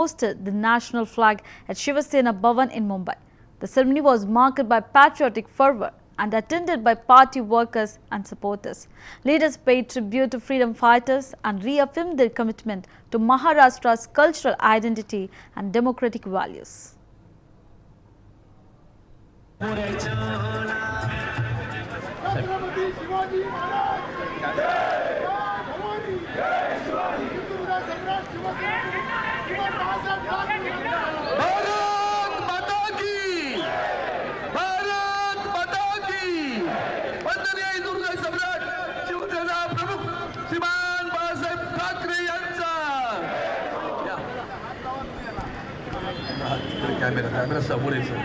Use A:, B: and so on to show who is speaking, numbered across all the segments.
A: hosted the national flag at Shiva Sena Bhavan in Mumbai. The ceremony was marked by patriotic fervor and attended by party workers and supporters. Leaders paid tribute to freedom fighters and reaffirmed their commitment to Maharashtra's cultural identity and democratic values.
B: Camera समोर आहे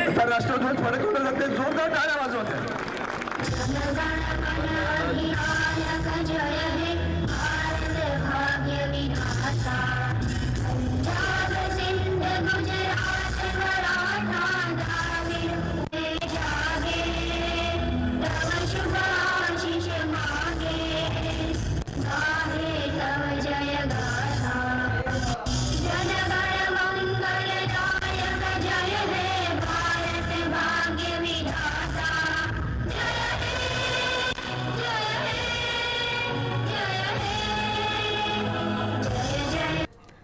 B: आता राष्ट्रध्वज फडकवले जाते जोरदार टाळ्या वाजवते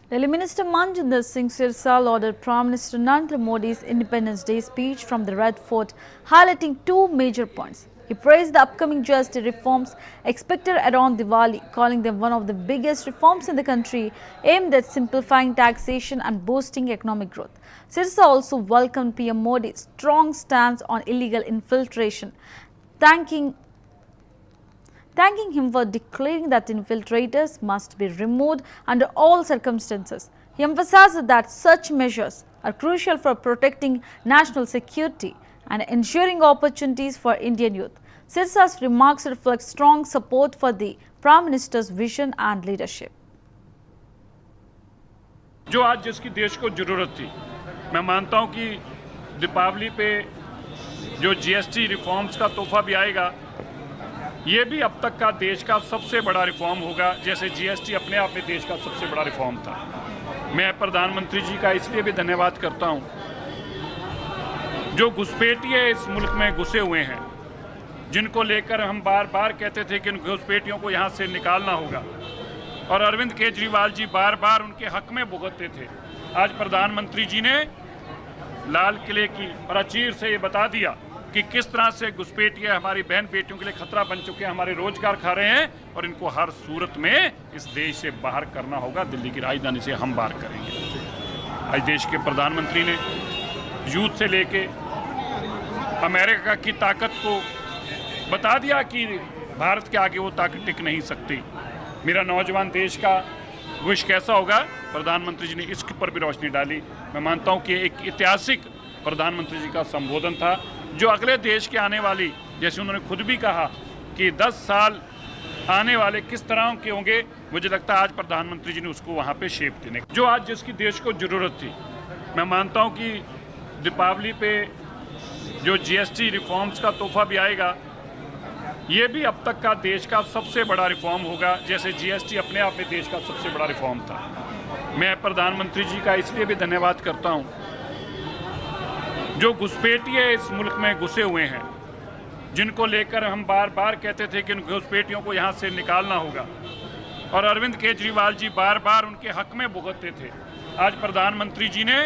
A: Delhi Minister Manjinder Singh Sirsal ordered Prime Minister Narendra Modi's Independence Day speech from the Red Fort, highlighting two major points. He praised the upcoming GST reforms expected around Diwali, calling them one of the biggest reforms in the country, aimed at simplifying taxation and boosting economic growth. Sirsal also welcomed PM Modi's strong stance on illegal infiltration, thanking him for declaring that infiltrators must be removed under all circumstances. He emphasized that such measures are crucial for protecting national security and ensuring opportunities for Indian youth. Sirsal's remarks reflect strong support for the Prime Minister's vision and leadership.
C: जो आज जिसकी देश को जरूरत थी, मैं मानता हूं कि दीपावली पे जो जीएसटी रिफॉर्म्स का तोहफा भी आएगा, ये भी अब तक का देश का सबसे बड़ा रिफॉर्म होगा, जैसे जीएसटी अपने आप में देश का सबसे बड़ा रिफॉर्म था। मैं प्रधानमंत्री जी का इसलिए भी धन्यवाद करता हूं, जो घुसपैठिए इस मुल्क में घुसे हुए हैं, जिनको लेकर हम बार बार कहते थे कि उन घुसपैठियों को यहाँ से निकालना होगा, और अरविंद केजरीवाल जी बार बार उनके हक में भुगतते थे। आज प्रधानमंत्री जी ने लाल किले की प्राचीर से ये बता दिया कि किस तरह से घुसपैठिए हमारी बहन बेटियों के लिए खतरा बन चुके हैं, हमारे रोजगार खा रहे हैं, और इनको हर सूरत में इस देश से बाहर करना होगा। दिल्ली की राजधानी से हम बाहर करेंगे। आज देश के प्रधानमंत्री ने यूथ से लेके अमेरिका की ताकत को बता दिया कि भारत के आगे वो ताकत टिक नहीं सकती। मेरा नौजवान देश का विश्व कैसा होगा, प्रधानमंत्री जी ने इसके ऊपर भी रोशनी डाली। मैं मानता हूँ कि एक ऐतिहासिक प्रधानमंत्री जी का संबोधन था, जो अगले देश के आने वाली, जैसे उन्होंने खुद भी कहा कि 10 साल आने वाले किस तरह के होंगे, मुझे लगता है आज प्रधानमंत्री जी ने उसको वहाँ पे शेप देने, जो आज जिसकी देश को ज़रूरत थी। मैं मानता हूँ कि दीपावली पे जो जीएसटी रिफॉर्म्स का तोहफा भी आएगा, ये भी अब तक का देश का सबसे बड़ा रिफॉर्म होगा, जैसे जीएसटी अपने आप में देश का सबसे बड़ा रिफॉर्म था। मैं प्रधानमंत्री जी का इसलिए भी धन्यवाद करता हूँ, जो घुसपैठिए इस मुल्क में घुसे हुए हैं, जिनको लेकर हम बार बार कहते थे कि उन घुसपैठियों को यहाँ से निकालना होगा, और अरविंद केजरीवाल जी बार बार उनके हक में भुगतते थे। आज प्रधानमंत्री जी ने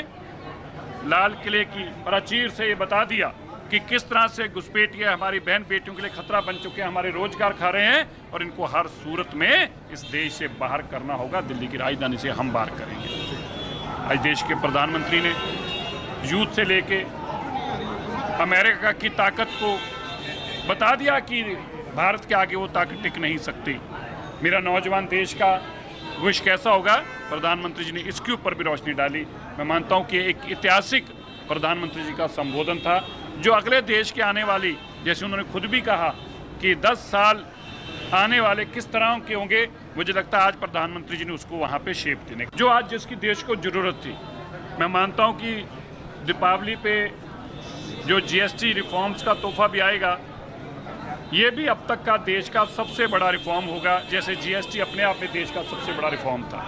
C: लाल किले की प्राचीर से ये बता दिया कि किस तरह से घुसपैठिए हमारी बहन बेटियों के लिए खतरा बन चुके हैं, हमारे रोजगार खा रहे हैं, और इनको हर सूरत में इस देश से बाहर करना होगा। दिल्ली की राजधानी से हम बाहर करेंगे। आज देश के प्रधानमंत्री ने यूथ से लेके अमेरिका की ताकत को बता दिया कि भारत के आगे वो ताकत टिक नहीं सकती। मेरा नौजवान देश का विश्व कैसा होगा, प्रधानमंत्री जी ने इसके ऊपर भी रोशनी डाली। मैं मानता हूँ कि एक ऐतिहासिक प्रधानमंत्री जी का संबोधन था, जो अगले देश के आने वाली, जैसे उन्होंने खुद भी कहा कि 10 साल आने वाले किस तरह के होंगे, मुझे लगता है आज प्रधानमंत्री जी ने उसको वहाँ पे शेप देने, जो आज जिसकी देश को ज़रूरत थी। मैं मानता हूँ कि दीपावली पे जो जीएसटी रिफॉर्म्स का तोहफा भी आएगा, ये भी अब तक का देश का सबसे बड़ा रिफॉर्म होगा, जैसे जीएसटी अपने आप में देश का सबसे बड़ा रिफॉर्म था।